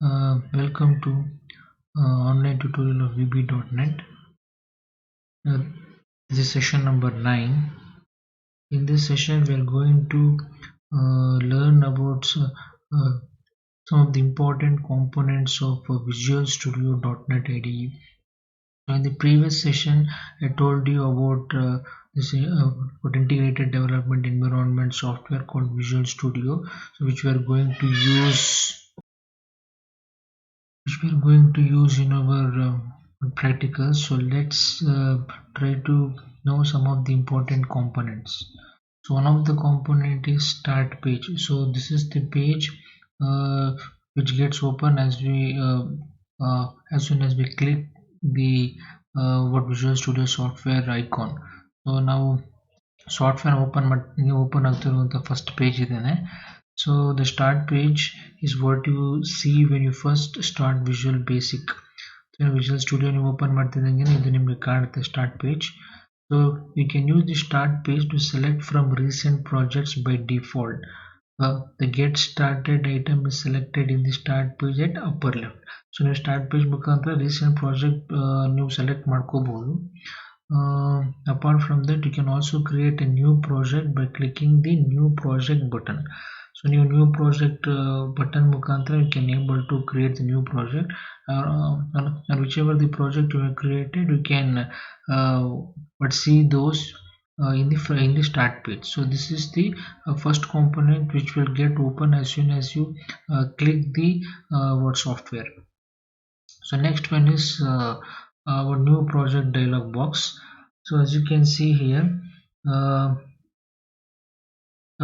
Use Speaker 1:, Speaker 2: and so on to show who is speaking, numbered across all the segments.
Speaker 1: Welcome to online tutorial of VB.net. This is session number 9. In this session, we are going to learn about some of the important components of Visual Studio .NET IDE. So in the previous session, I told you about this integrated development environment software called Visual Studio, so which we are going to use in our practicals. So let's try to know some of the important components. So one of the component is start page. So this is the page which gets open as soon as we click the Visual Studio software icon. So now software open ಆಗ್ತಿರುವಂತ first page ಇದೆನೆ. So the start page is what you see when you first start Visual Basic. So Visual Studio ನೀವು open ಮಾಡ್ತಿದ್ದಂಗೆ ಇದು ನಿಮಗೆ ಕಾಣುತ್ತೆ start page. So you can use the start page to select from recent projects by default. The get started item is selected in the start page at upper left. So ನೀವು start page ಮುಖಾಂತರ recent project ನೀವು select ಮಾಡ್ಕೋಬಹುದು. Apart from that, you can also create a new project by clicking the new project button. So new project button mukantra you can able to create the new project, and whichever the project you have created you can see those in the start page. So this is the first component which will get open as soon as you click the software. So next one is our new project dialog box. So as you can see here,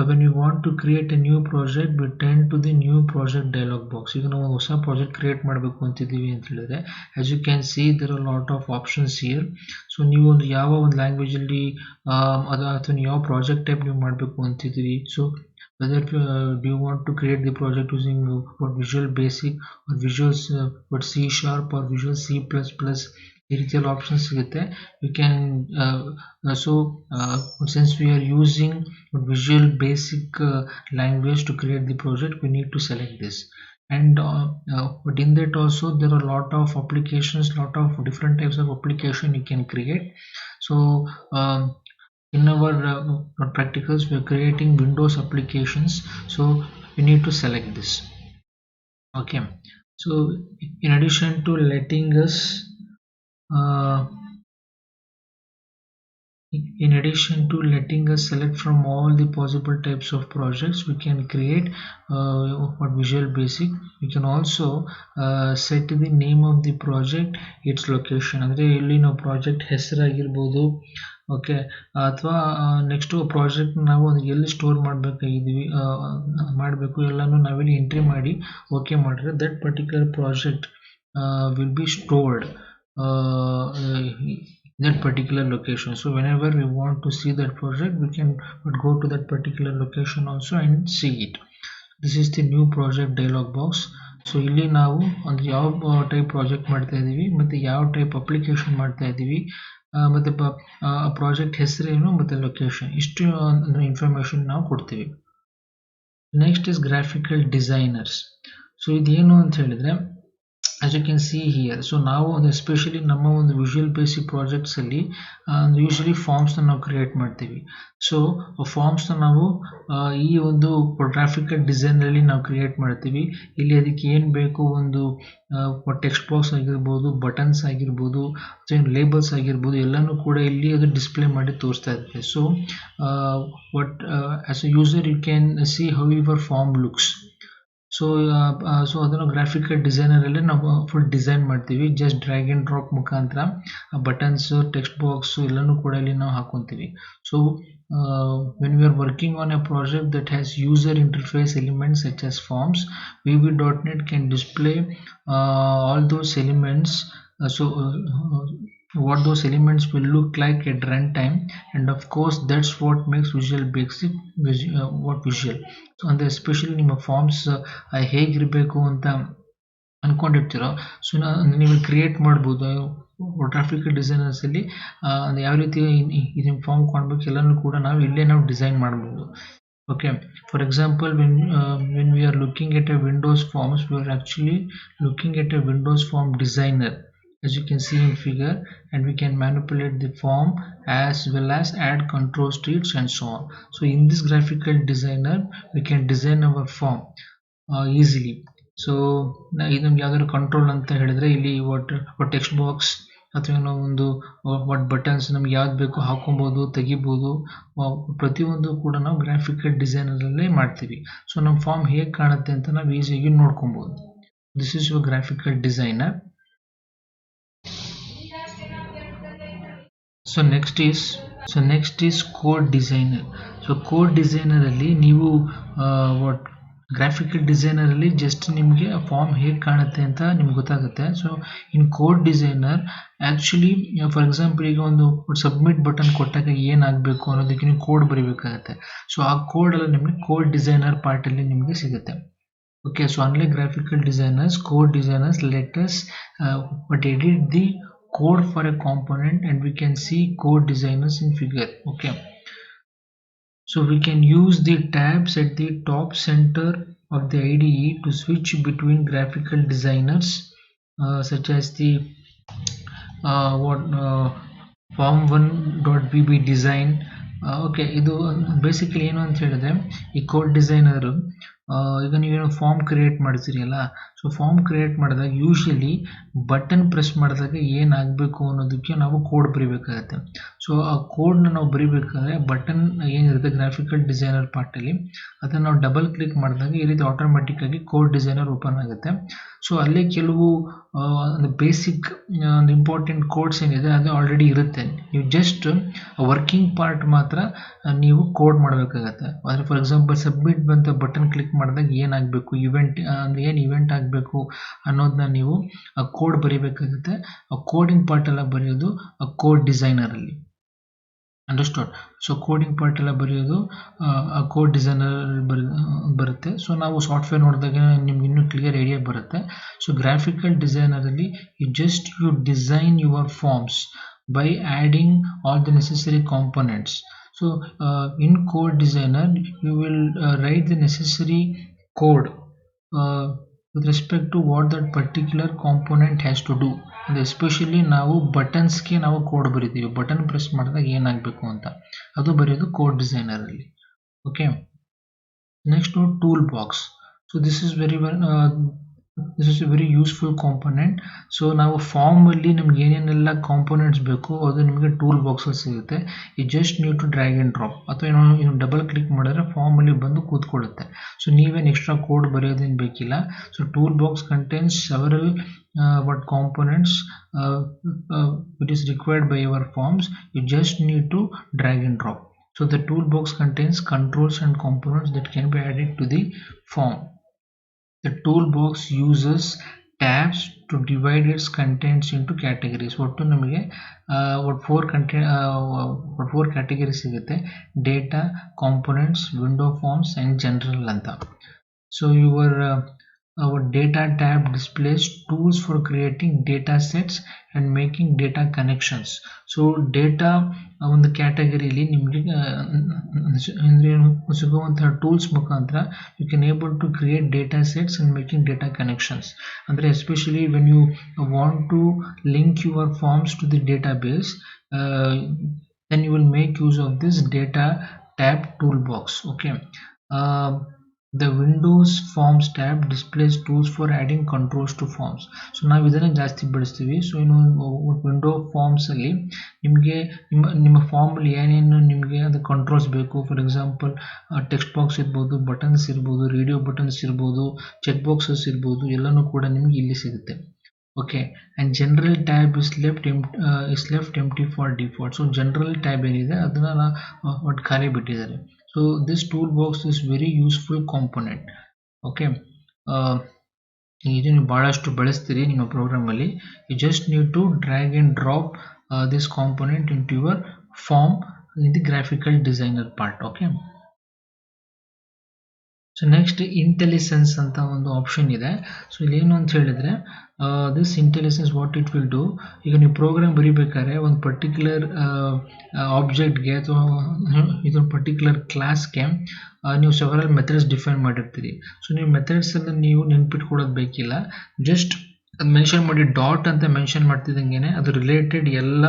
Speaker 1: when you want to create a new project, we turn to the new project dialog box. ಈಗ ನಾವು ಹೊಸ project create ಮಾಡಬೇಕು ಅಂತಿದ್ದೀವಿ ಅಂತ ಹೇಳಿದ್ರೆ, as you can see there are a lot of options here. So ನೀವು ಒಂದು ಯಾವ ಒಂದು ಲ್ಯಾಂಗ್ವೇಜ್ ಅಲ್ಲಿ ಅಥವಾ ಯಾವ ಪ್ರಾಜೆಕ್ಟ್ ಟೈಪ್ ನೀವು ಮಾಡಬೇಕು ಅಂತಿದ್ದೀರಿ. So whether do you want to create the project using Visual Basic or Visual C# or Visual C++, ಈ ರೀತಿಯಲ್ಲಿ ಆಪ್ಷನ್ಸ್ ಸಿಗುತ್ತೆ. You can since we are using Visual Basic language to create the project, we need to select this. And but in that also there are a lot of applications, lot of different types of application you can create. So in our practicals we are creating Windows applications, so we need to select this. Okay, so in addition to letting us select from all the possible types of projects, we can create Visual Basic. We can also set the name of the project, its location. ಅಂದ್ರೆ ಇಲ್ಲಿ ನಾವು project ಹೆಸರಾಗಿರ್ಬೋದು, okay, ಅಥವಾ next project ನಾವು ಎಲ್ಲಿ store ಮಾಡಬೇಕು ಎಲ್ಲಾನು ನಾವಿಲ್ಲಿ entry ಮಾಡಿ ಓಕೆ ಮಾಡಿದ್ರೆ that particular project will be stored that particular location. So whenever we want to see that project, we can go to that particular location also and see it. This is the new project dialog box. So ಇಲ್ಲಿ ನಾವು ಅಂದ್ರೆ ಯಾವ type project ಮಾಡ್ತಾ ಇದೀವಿ ಮತ್ತೆ ಯಾವ type application ಮಾಡ್ತಾ ಇದೀವಿ ಮತ್ತೆ ಪ್ರಾಜೆಕ್ಟ್ ಹೆಸರೇನು ಮತ್ತೆ ಲೊಕೇಶನ್, ಇಷ್ಟು ಇನ್ಫಾರ್ಮೇಶನ್ ನಾವು ಕೊಡ್ತೀವಿ. Next is graphical designers. So ಇದೇನು ಅಂತ ಹೇಳಿದ್ರೆ, as you can see here, so ನಾವು ಎಸ್ಪೆಷಲಿ ನಮ್ಮ ಒಂದು Visual Basic ಪ್ರಾಜೆಕ್ಟ್ಸ್ ಅಲ್ಲಿ ಯೂಶಲಿ ಫಾರ್ಮ್ಸ್ ನಾವು ಕ್ರಿಯೇಟ್ ಮಾಡ್ತೀವಿ. ಸೊ ಫಾರ್ಮ್ಸ್ ನಾವು ಈ ಒಂದು ಗ್ರಾಫಿಕಲ್ ಡಿಸೈನ್ ಅಲ್ಲಿ ನಾವು ಕ್ರಿಯೇಟ್ ಮಾಡ್ತೀವಿ. ಇಲ್ಲಿ ಅದಕ್ಕೆ ಏನ್ ಬೇಕು, ಒಂದು ಟೆಕ್ಸ್ಟ್ ಬಾಕ್ಸ್ ಆಗಿರ್ಬೋದು, ಬಟನ್ಸ್ ಆಗಿರ್ಬೋದು, ಲೇಬಲ್ಸ್ ಆಗಿರ್ಬೋದು, ಎಲ್ಲಾನು ಕೂಡ ಇಲ್ಲಿ ಅದು ಡಿಸ್ಪ್ಲೇ ಮಾಡಿ ತೋರಿಸ್ತಾ ಇರುತ್ತೆ. So as a user you can see how your form looks. So ಅದನ್ನು ಗ್ರಾಫಿಕಲ್ ಡಿಸೈನರ್ ಅಲ್ಲೇ ನಾವು ಫುಲ್ ಡಿಸೈನ್ ಮಾಡ್ತೀವಿ. ಜಸ್ಟ್ ಡ್ರ್ಯಾಗ್ ಅಂಡ್ ಡ್ರಾಪ್ ಮುಖಾಂತರ ಬಟನ್ಸ್, ಟೆಕ್ಸ್ಟ್ ಬಾಕ್ಸ್ ಎಲ್ಲಾನು ಕೂಡ ಇಲ್ಲಿ ನಾವು ಹಾಕೊಂತೀವಿ. So when we are working on a project that has user interface elements such as forms, VB.NET can display all those elements. What those elements will look like at runtime, and of course that's what makes Visual Basic visual. So and especially ನಿಮ್ಮ forms ಹೇಗಿರಬೇಕು ಅಂತ ಅನ್ಕೊಂಡಿರ್ತೀರೋ, so ನೀವು create ಮಾಡ್ಬೋದು. Graphical designers ಅಲ್ಲಿ ಯಾವ ರೀತಿ ಇದನ್ನ form ಕಾಣಬೇಕು ಎಲ್ಲಾನು ಕೂಡ ನಾವು ಇಲ್ಲೇ ಡಿಸೈನ್ ಮಾಡ್ಬೋದು. Okay, for example, when we are looking at a Windows forms, we are actually looking at a Windows form designer, as you can see in figure, and we can manipulate the form as well as add control streets and so on. So in this graphical designer, we can design our form easily. So ಇದು ನಮ್ಗೆ ಯಾವ್ದಾದ್ರು control ಅಂತ ಹೇಳಿದ್ರೆ ಇಲ್ಲಿ text box ಅಥವಾ ಏನೋ ಒಂದು what buttons ನಮ್ಗೆ ಯಾವ್ದು ಬೇಕು ಹಾಕೊಬೋದು, ತೆಗಿಬೋದು. ಪ್ರತಿಯೊಂದು ಕೂಡ ನಾವು ಗ್ರಾಫಿಕಲ್ ಡಿಸೈನರಲ್ಲೇ ಮಾಡ್ತೀವಿ. ಸೊ ನಮ್ಮ ಫಾರ್ಮ್ ಹೇಗೆ ಕಾಣುತ್ತೆ ಅಂತ ನಾವು ಈಸಿಯಾಗಿ ನೋಡ್ಕೊಬೋದು. This is your graphical designer. So next is code designer. So code designer ಅಲ್ಲಿ ನೀವು ವಾಟ್ ಗ್ರಾಫಿಕಲ್ ಡಿಸೈನರ್ ಅಲ್ಲಿ ಜಸ್ಟ್ ನಿಮಗೆ ಫಾರ್ಮ್ ಹೇಗೆ ಕಾಣುತ್ತೆ ಅಂತ ನಿಮ್ಗೆ ಗೊತ್ತಾಗುತ್ತೆ. So in code designer actually for example ಈಗ ಒಂದು ಸಬ್ಮಿಟ್ ಬಟನ್ ಕೊಟ್ಟಾಗ ಏನಾಗಬೇಕು ಅನ್ನೋದಕ್ಕೆ ನೀವು ಕೋಡ್ ಬರೀಬೇಕಾಗತ್ತೆ. ಸೊ ಆ ಕೋಡ್ ಎಲ್ಲ ನಿಮಗೆ ಕೋಡ್ ಡಿಸೈನರ್ ಪಾರ್ಟಲ್ಲಿ ನಿಮಗೆ ಸಿಗುತ್ತೆ. Okay, so unlike graphical designers, code designers let us but edit the code for a component, and we can see code designers in figure. Okay, so we can use the tabs at the top center of the IDE to switch between graphical designers such as the form1.bb design. Okay, ಇದು basically ಏನು ಅಂತ ಹೇಳಿದ್ರೆ ಈ code designer ಈಗ ನೀವೇನು form create ಮಾಡ್ತೀರಿ ಅಲ್ಲ, so form create ಮಾಡಿದಾಗ ಯೂಶಲಿ ಬಟನ್ ಪ್ರೆಸ್ ಮಾಡಿದಾಗ ಏನಾಗಬೇಕು ಅನ್ನೋದಕ್ಕೆ ನಾವು ಕೋಡ್ ಬರೀಬೇಕಾಗತ್ತೆ. ಸೊ ಆ ಕೋಡ್ನ ನಾವು ಬರೀಬೇಕಾದ್ರೆ ಬಟನ್ ಏನಿರುತ್ತೆ ಗ್ರಾಫಿಕಲ್ ಡಿಸೈನರ್ ಪಾರ್ಟಲ್ಲಿ ಅದನ್ನು ನಾವು ಡಬಲ್ ಕ್ಲಿಕ್ ಮಾಡಿದಾಗ ಈ ರೀತಿ ಆಟೋಮೆಟಿಕ್ಕಾಗಿ ಕೋಡ್ ಡಿಸೈನರ್ ಓಪನ್ ಆಗುತ್ತೆ. ಸೊ ಅಲ್ಲೇ ಕೆಲವು ಬೇಸಿಕ್ ಒಂದು ಇಂಪಾರ್ಟೆಂಟ್ ಕೋಡ್ಸ್ ಏನಿದೆ ಅದು ಆಲ್ರೆಡಿ ಇರುತ್ತೆ. ನೀವು ಜಸ್ಟ್ ವರ್ಕಿಂಗ್ ಪಾರ್ಟ್ ಮಾತ್ರ ನೀವು ಕೋಡ್ ಮಾಡಬೇಕಾಗತ್ತೆ. ಅಂದರೆ ಫಾರ್ ಎಕ್ಸಾಂಪಲ್ ಸಬ್ಮಿಟ್ ಬಂತ ಬಟನ್ ಕ್ಲಿಕ್ ಮಾಡಿದಾಗ ಏನಾಗಬೇಕು, ಇವೆಂಟ್ ಅಂದರೆ ಏನು ಇವೆಂಟ್ ಆಗಬೇಕು ಅನ್ನೋದನ್ನ ನೀವು ಆ ಕೋಡ್ ಬರೀಬೇಕಾಗುತ್ತೆ. ಆ ಕೋಡಿಂಗ್ ಪಾರ್ಟ್ ಎಲ್ಲ ಬರೆಯೋದು ಕೋಡ್ ಡಿಸೈನರಲ್ಲಿ. ಅಂಡರ್ಸ್ಟುಡ್? ಸೊ ಕೋಡಿಂಗ್ ಪಾರ್ಟ್ ಎಲ್ಲ ಬರೆಯೋದು ಕೋಡ್ ಡಿಸೈನರ್ ಬರುತ್ತೆ. ಸೊ ನಾವು ಸಾಫ್ಟ್ವೇರ್ ನೋಡಿದಾಗ ನಿಮ್ಗೆ ಇನ್ನೂ ಕ್ಲಿಯರ್ ಐಡಿಯಾ ಬರುತ್ತೆ. ಸೊ ಗ್ರಾಫಿಕಲ್ ಡಿಸೈನರಲ್ಲಿ you design your forms by adding all the necessary components. So in code designer you will write the necessary code with respect to what that particular component has to do. and especially ನಾವು ಬಟನ್ಸ್ಗೆ ನಾವು code ಬರೀತೀವಿ, button press ಮಾಡಿದಾಗ ಏನಾಗಬೇಕು ಅಂತ ಅದು ಬರೆಯೋದು code designer ಅಲ್ಲಿ. Okay, next tool box. So this is a very useful component. So ನಾವು form ಅಲ್ಲಿ ನಮ್ಗೆ ಏನೇನೆಲ್ಲ ಕಾಂಪೋನೆಂಟ್ಸ್ ಬೇಕು ಅದು ನಿಮಗೆ ಟೂಲ್ ಬಾಕ್ಸ್ ಅಲ್ಲಿ ಸಿಗುತ್ತೆ. ಈ ಜಸ್ಟ್ ನೀವು ಟು ಡ್ರ್ಯಾಗ್ ಅಂಡ್ ಡ್ರಾಪ್ ಅಥವಾ ಏನು ಡಬಲ್ ಕ್ಲಿಕ್ ಮಾಡಿದ್ರೆ ಫಾರ್ಮ್ ಅಲ್ಲಿ ಬಂದು ಕೂತ್ಕೊಳ್ಳುತ್ತೆ. ಸೊ ನೀವೇನು ಎಕ್ಸ್ಟ್ರಾ ಕೋಡ್ ಬರೆಯೋದೇನು ಬೇಕಿಲ್ಲ. So tool box contains several what components it is required by your forms. You just need to drag and drop. So the toolbox contains controls and components that can be added to the form. The toolbox uses tabs to divide its contents into categories. ಒಟ್ಟು ನಮಗೆ four categories ಸಿಗುತ್ತೆ: data, components, window forms and general ಅಂತ. So our data tab displays tools for creating data sets and making data connections. So data ಒಂದು ಕ್ಯಾಟಗರಿಲಿ ನಿಮಗೆ ಸಿಗುವಂತಹ tools ಮುಖಾಂತರ you can able to create data sets and making data connections. ಅಂದರೆ especially when you want to link your forms to the database, then you will make use of this data tab toolbox. Okay, the Windows Forms tab displays tools for adding controls to forms. So ನಾವು ಇದನ್ನು ಜಾಸ್ತಿ ಬಳಸ್ತೀವಿ. So ಇನ್ನು window forms ಅಲ್ಲಿ ನಿಮಗೆ ನಿಮ್ಮ form ಅಲ್ಲಿ ಏನೇನು ನಿಮಗೆ ಅದು ಕಂಟ್ರೋಲ್ಸ್ ಬೇಕು, ಫಾರ್ ಎಕ್ಸಾಂಪಲ್ ಟೆಕ್ಸ್ಟ್ ಬಾಕ್ಸ್ ಇರ್ಬೋದು, ಬಟನ್ಸ್ ಇರ್ಬೋದು, ರೇಡಿಯೋ ಬಟನ್ಸ್ ಇರ್ಬೋದು, ಚೆಕ್ ಬಾಕ್ಸಸ್ ಇರ್ಬೋದು, ಎಲ್ಲನೂ ಕೂಡ ನಿಮಗೆ ಇಲ್ಲಿ ಸಿಗುತ್ತೆ. Okay, and general tab is left empty for default. So general tab ಏನಿದೆ ಅದನ್ನ ಒಟ್ಟು ಖಾಲಿ ಬಿಟ್ಟಿದ್ದಾರೆ. So this toolbox is very useful component. Okay, ಇದನ್ನು ಬಹಳಷ್ಟು ಬಳಸ್ತೀರಿ ನಿಮ್ಮ ಪ್ರೋಗ್ರಾಮ್ ಅಲ್ಲಿ. You just need to drag and drop this component into your form in the graphical designer part. Okay, so next IntelliSense ಅಂತ ಒಂದು ಆಪ್ಷನ್ ಇದೆ. So ಇಲ್ಲಿ ಏನು ಅಂತ ಹೇಳಿದ್ರೆ this IntelliSense what it will do, ಈಗ ನೀವು ಪ್ರೋಗ್ರಾಮ್ ಬರೀಬೇಕಾದ್ರೆ ಒಂದು ಪರ್ಟಿಕ್ಯುಲರ್ ಆಬ್ಜೆಕ್ಟ್ಗೆ ಅಥವಾ ಇದೊಂದು ಪರ್ಟಿಕ್ಯುಲರ್ ಕ್ಲಾಸ್ಗೆ ನೀವು ಸೆವರಲ್ ಮೆಥಡ್ಸ್ ಡಿಫೈನ್ ಮಾಡಿರ್ತೀರಿ. ಸೊ ನೀವು ಮೆಥಡ್ಸ್ ಅನ್ನು ನೀವು ನೆನ್ಪಿಟ್ಕೊಡೋದು ಬೇಕಿಲ್ಲ, ಜಸ್ಟ್ ಅದು ಮೆನ್ಷನ್ ಮಾಡಿ ಡಾಟ್ ಅಂತ ಮೆನ್ಷನ್ ಮಾಡ್ತಿದ್ದಂಗೆ ಅದು ರಿಲೇಟೆಡ್ ಎಲ್ಲ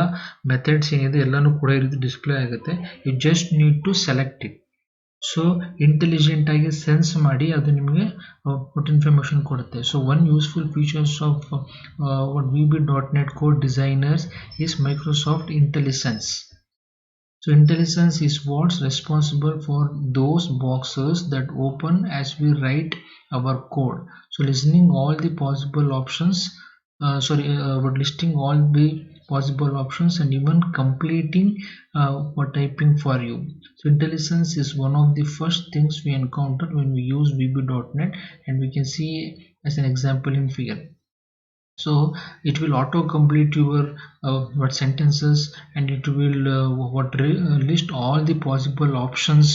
Speaker 1: ಮೆಥಡ್ಸ್ ಏನಿದೆ ಎಲ್ಲನೂ ಕೂಡ ಈ ರೀತಿ ಡಿಸ್ಪ್ಲೇ ಆಗುತ್ತೆ. You just need to select it. So intelligent ಆಗಿ ಸೆನ್ಸ್ ಮಾಡಿ ಅದು ನಿಮಗೆ what information ಕೊಡುತ್ತೆ. So one useful features of what VB.NET Core designers is Microsoft IntelliSense. So IntelliSense is what's responsible for those boxes that open as we write our code. So listening all the possible options, but listing all the possible options and even completing or typing for you. So IntelliSense is one of the first things we encounter when we use VB.NET, and we can see as an example in figure. So it will auto complete your what sentences, and it will list all the possible options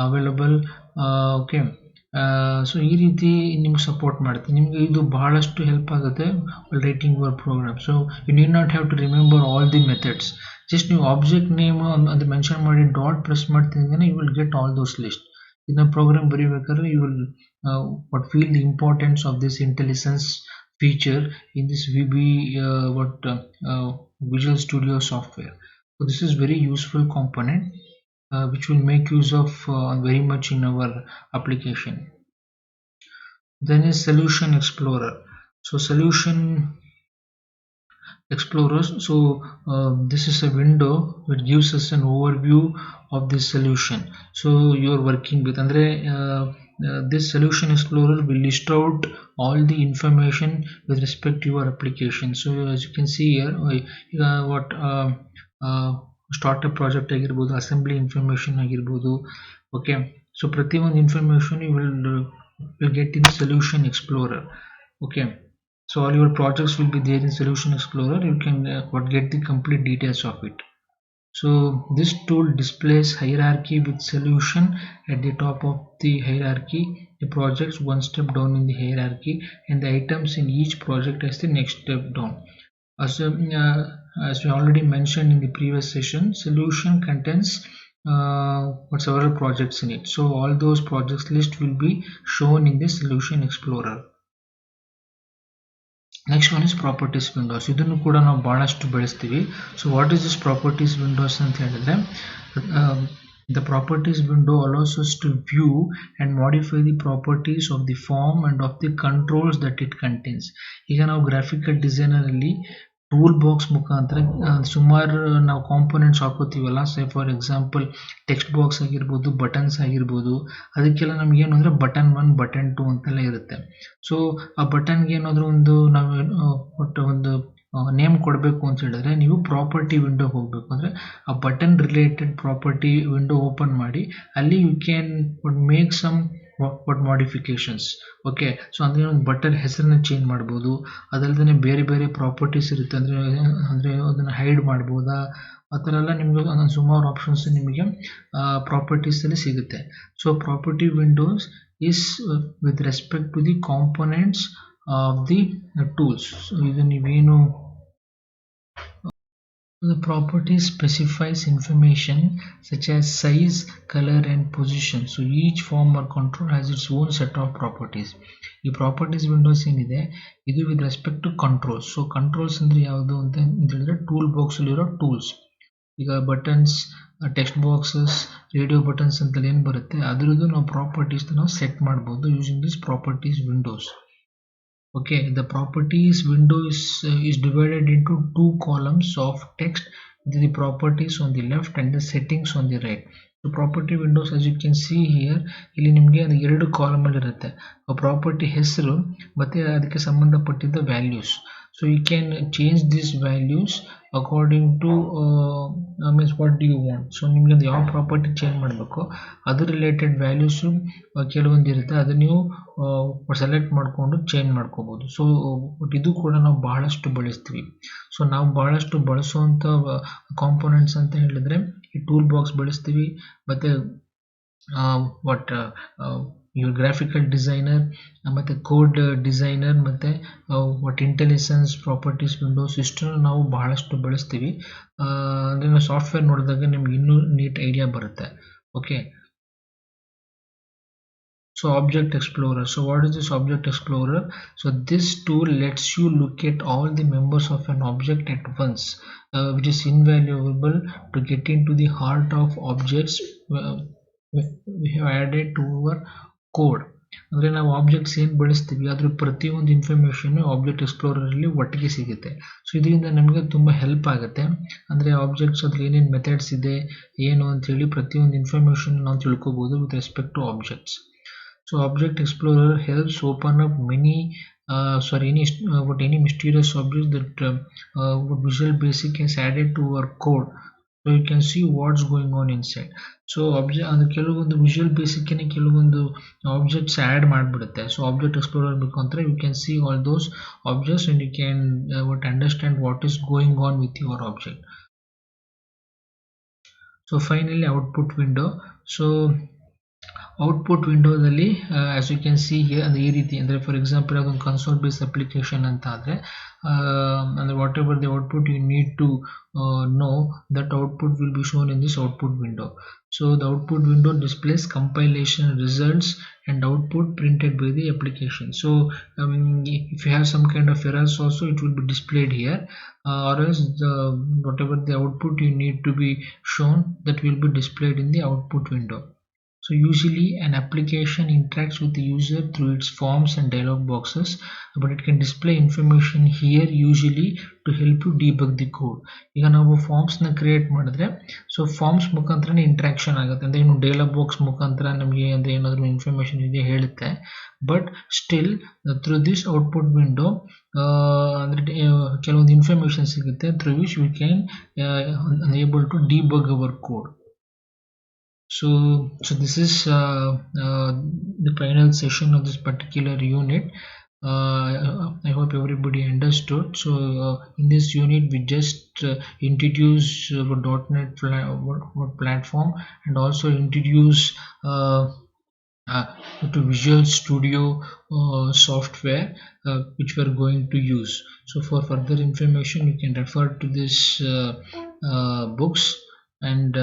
Speaker 1: available. Okay. So ಈ ರೀತಿ ನಿಮ್ಗೆ support ಮಾಡುತ್ತೆ. ನಿಮಗೆ ಇದು ಬಹಳಷ್ಟು help ಆಗುತ್ತೆ writing your program. So you need not have to remember all the methods. Just ನೀವು object name ಅದು ಮೆನ್ಷನ್ ಮಾಡಿ ಡಾಟ್ ಪ್ರೆಸ್ ಮಾಡ್ತಿದ್ದಂಗೆ you will get all those list. ಇದನ್ನ ಪ್ರೋಗ್ರಾಮ್ ಬರೀಬೇಕಾದ್ರೆ you will what feel the importance of this IntelliSense feature in this VB Visual Studio software. So this is very useful component which will make use of very much in our application. Then is Solution Explorer. So Solution Explorer, so this is a window which gives us an overview of this solution. So you are working with andre this Solution Explorer will list out all the information with respect to your application. So as you can see here, what startup project ಆಗಿರ್ಬೋದು, assembly information ಆಗಿರ್ಬೋದು. Okay, so ಪ್ರತಿ ಒಂದು information you will get in Solution Explorer. Okay, so all your projects will be there in Solution Explorer. You can get the complete details of it. So this tool displays hierarchy with solution at the top of the hierarchy, the projects one step down in the hierarchy, and the items in each project as the next step down. As we already mentioned in the previous session, solution contains several projects in it. So all those projects list will be shown in the Solution Explorer. Next one is properties Windows. ಇದನ್ನು ಕೂಡ ನಾವು ಭಾಳಷ್ಟು ಬಳಸ್ತೀವಿ. So what is this properties Windows ಅಂತ ಹೇಳಿದ್ರೆ, the properties window allows us to view and modify the properties of the form and of the controls that it contains. ಈಗ ನಾವು graphical designer ಅಲ್ಲಿ ಟೂಲ್ ಬಾಕ್ಸ್ ಮುಖಾಂತರ ಸುಮಾರು ನಾವು components ಹಾಕೋತೀವಲ್ಲ. Say for example text box ಆಗಿರ್ಬೋದು, buttons ಆಗಿರ್ಬೋದು, ಅದಕ್ಕೆಲ್ಲ ನಮ್ಗೆ ಏನು ಅಂದರೆ ಬಟನ್ 1 ಬಟನ್ 2 ಅಂತೆಲ್ಲ ಇರುತ್ತೆ. ಸೊ ಆ ಬಟನ್ಗೆ ಏನಾದರೂ ಒಂದು ನಾವು ಒಟ್ಟು ಒಂದು ನೇಮ್ ಕೊಡಬೇಕು ಅಂತ ಹೇಳಿದ್ರೆ ನೀವು ಪ್ರಾಪರ್ಟಿ ವಿಂಡೋ ಹೋಗಬೇಕು. ಅಂದರೆ ಆ button related property window open ಮಾಡಿ ಅಲ್ಲಿ you can make some modifications. Okay, so ಅಂದರೆ ಒಂದು ಬಟನ್ ಹೆಸರನ್ನ ಚೇಂಜ್ ಮಾಡ್ಬೋದು. ಅದಲ್ಲದೆ ಬೇರೆ ಬೇರೆ ಪ್ರಾಪರ್ಟೀಸ್ ಇರುತ್ತೆ, ಅಂದರೆ ಅದನ್ನು ಹೈಡ್ ಮಾಡ್ಬೋದಾ, ಆ ಥರ ಎಲ್ಲ ನಿಮಗೆ ಸುಮಾರು ಆಪ್ಷನ್ಸ್ ನಿಮಗೆ ಪ್ರಾಪರ್ಟೀಸಲ್ಲಿ ಸಿಗುತ್ತೆ. So property windows is with respect to the components of the tools. So ಇದು ನೀವೇನು the property specifies information such as size, color and position. So each form or control has its own set of properties. ಈ properties windows ಏನಿದೆ ಇದು with respect to controls. So controls ಅಂದರೆ ಯಾವುದು ಅಂತ ಹೇಳಿದ್ರೆ tool ಬಾಕ್ಸಲ್ಲಿರೋ ಟೂಲ್ಸ್. ಈಗ buttons, text boxes, radio buttons ಅಂತ ಏನು ಬರುತ್ತೆ ಅದರದ್ದು ನಾವು ಪ್ರಾಪರ್ಟೀಸ್ ನಾವು ಸೆಟ್ ಮಾಡ್ಬೋದು using this properties windows. Okay, the properties window is divided into two columns of text, the properties on the left and the settings on the right. So property windows, as you can see here, ಇಲ್ಲಿ ನಿಮಗೆ ಎರಡು column ಅಲ್ಲಿ ಇರುತ್ತೆ. ಆ property ಹೆಸರು ಮತ್ತೆ ಅದಕ್ಕೆ ಸಂಬಂಧಪಟ್ಟಿದ್ದ values. So you can change this values according to means what do you want. So ನಿಮಗೆ ಅದು ಯಾವ ಪ್ರಾಪರ್ಟಿ ಚೇಂಜ್ ಮಾಡಬೇಕು ಅದು ರಿಲೇಟೆಡ್ ವ್ಯಾಲ್ಯೂಸು ಕೆಲವೊಂದು ಇರುತ್ತೆ, ಅದು ನೀವು ಸೆಲೆಕ್ಟ್ ಮಾಡಿಕೊಂಡು ಚೇಂಜ್ ಮಾಡ್ಕೋಬೋದು. ಸೊ ಇದು ಕೂಡ ನಾವು ಬಹಳಷ್ಟು ಬಳಸ್ತೀವಿ. ಸೊ ನಾವು ಬಹಳಷ್ಟು ಬಳಸುವಂಥ ಕಾಂಪೊನೆಂಟ್ಸ್ ಅಂತ ಹೇಳಿದ್ರೆ ಈ ಟೂಲ್ ಬಾಕ್ಸ್ ಬಳಸ್ತೀವಿ, ಮತ್ತು what your graphical designer ಮತ್ತೆ ಕೋಡ್ ಡಿಸೈನರ್ ಮತ್ತೆ what intelligence properties windows ಇಷ್ಟನ್ನು ನಾವು ಬಹಳಷ್ಟು ಬಳಸ್ತೀವಿ. ಅಂದ್ರೆ ನಾವು ಸಾಫ್ಟ್ವೇರ್ ನೋಡಿದಾಗ ನಿಮ್ಗೆ ಇನ್ನೂ ನೀಟ್ ಐಡಿಯಾ ಬರುತ್ತೆ. Okay, so object explorer, so what is this object explorer? So this tool lets you look at all the members of an object at once, which is invaluable to get into the heart of objects we have added to our code. ಅಂದರೆ ನಾವು objects ಏನು ಬಳಸ್ತೀವಿ ಅದ್ರ ಪ್ರತಿಯೊಂದು information object ಎಕ್ಸ್ಪ್ಲೋರರಲ್ಲಿ ಒಟ್ಟಿಗೆ ಸಿಗುತ್ತೆ. So ಇದರಿಂದ ನಮಗೆ ತುಂಬ ಹೆಲ್ಪ್ ಆಗುತ್ತೆ. ಅಂದರೆ ಆಬ್ಜೆಕ್ಟ್ಸ್ ಅದ್ರ ಏನೇನು ಮೆಥಡ್ಸ್ ಇದೆ ಏನು ಅಂತೇಳಿ ಪ್ರತಿಯೊಂದು ಇನ್ಫಾರ್ಮೇಷನ್ ನಾವು ತಿಳ್ಕೊಬೋದು with respect to objects. So object explorer helps open up many any mysterious object that Visual Basic has added to our code, so you can see what's going on inside. So object and ಕೆಲವೊಂದು Visual Basic ಕೆಲವೊಂದು objects add ಮಾಡಿಬಿಡುತ್ತೆ. So object explorer ಬೇಕಂದ್ರೆ you can see all those objects and you can understand what is going on with your object. So finally output window. So output ವಿಂಡೋದಲ್ಲಿ as you can see here ಅಂದರೆ ಈ ರೀತಿ, ಅಂದರೆ for example ಅದೊಂದು console base application ಅಂತ ಆದರೆ ಅಂದರೆ whatever the output you need to know that output will be shown in this output window. So the output window displays compilation results and output printed by the application. So if you have some kind of errors also, it will be displayed here, or else whatever the output you need to be shown, that will be displayed in the output window. So usually an application interacts with the user through its forms and dialog boxes, but it can display information here usually to help you debug the code. ಈಗ ನಾವು forms ನ create ಮಾಡಿದ್ರೆ so forms ಮುಖಾಂತರನೇ interaction ಆಗುತ್ತೆ. ಅಂದ್ರೆ ಇನ್ನು dialogue box ಮುಖಾಂತರ ನಮಗೆ ಅಂದ್ರೆ ಏನಾದರೂ ಇನ್ಫಾರ್ಮೇಶನ್ ಇದೆ ಹೇಳುತ್ತೆ. But still through this output window ಅಂದ್ರೆ ಕೆಲವೊಂದು ಇನ್ಫಾರ್ಮೇಶನ್ ಸಿಗುತ್ತೆ through which we can able to debug our code. So this is the final session of this particular unit. I hope everybody understood. So in this unit we just introduce .NET platform and also introduce to Visual Studio software which we are going to use. So for further information you can refer to this books, and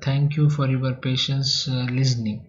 Speaker 1: thank you for your patience listening.